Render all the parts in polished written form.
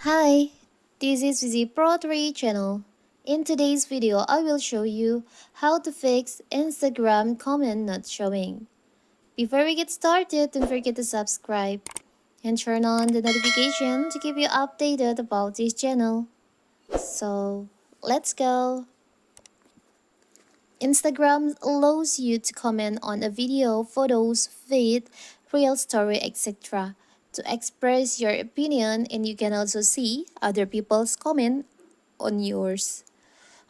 Hi, this is the Pro 3 channel. In today's video, I will show you how to fix Instagram comment not showing. Before we get started, don't forget to subscribe and turn on the notification to keep you updated about this channel. So, let's go. Instagram allows you to comment on a video, photos, feed, real story, etc. to express your opinion, and you can also see other people's comment on yours.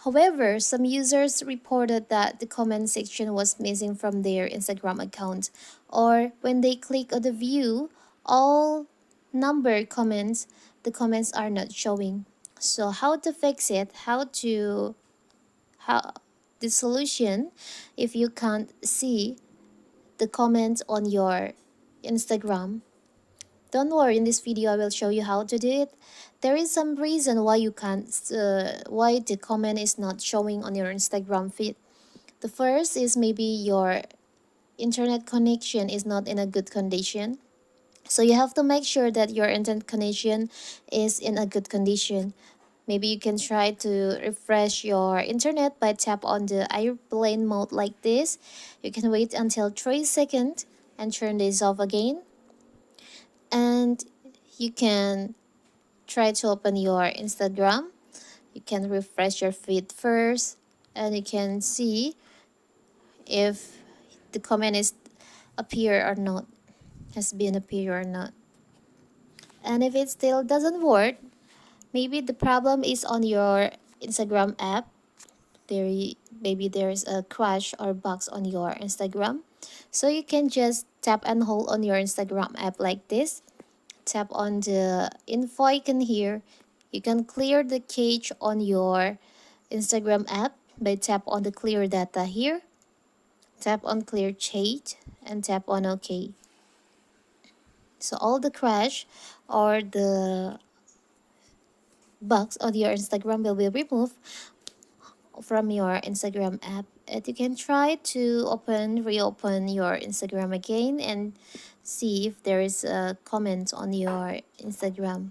However, some users reported that the comment section was missing from their Instagram account, or when they click on the view all number comments, the comments are not showing. So how to fix it? How the solution if you can't see the comments on your Instagram? Don't worry, in this video I will show you how to do it. There is some reason why you can't why the comment is not showing on your Instagram feed. The first is maybe your internet connection is not in a good condition. So you have to make sure that your internet connection is in a good condition. Maybe you can try to refresh your internet by tap on the airplane mode like this. You can wait until 3 seconds and turn this off again. And you can try to open your Instagram. You can refresh your feed first and you can see if the comment is appear or not, has been appear or not. And if it still doesn't work, maybe the problem is on your Instagram app. Maybe there's a crash or bugs on your Instagram. So you can just tap and hold on your Instagram app like this. Tap on the info icon here. You can clear the cache on your Instagram app by tap on the clear data here. Tap on clear cache and tap on OK. So all the crash or the bugs on your Instagram will be removed from your Instagram app. And you can try to reopen your Instagram again and see if there is a comment on your Instagram.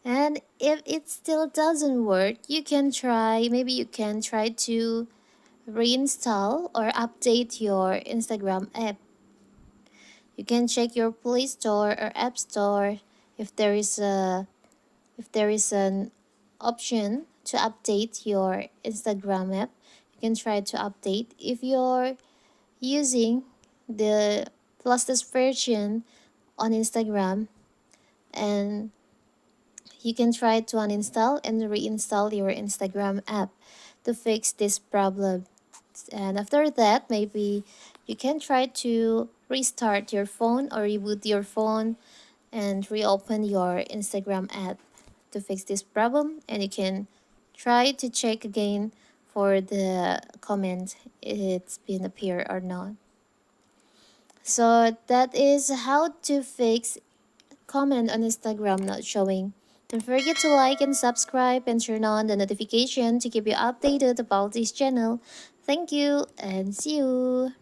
And if it still doesn't work, maybe you can try to reinstall or update your Instagram app. You can check your Play Store or App Store if there is an option to update your Instagram app. You can try to update. If you're using the latest version on Instagram, and you can try to uninstall and reinstall your Instagram app to fix this problem. And after that, maybe you can try to restart your phone or reboot your phone and reopen your Instagram app to fix this problem. And you can try to check again for the comment it's been appear or not. So that is how to fix comment on Instagram not showing. Don't forget to like and subscribe and turn on the notification to keep you updated about this channel. Thank you and see you.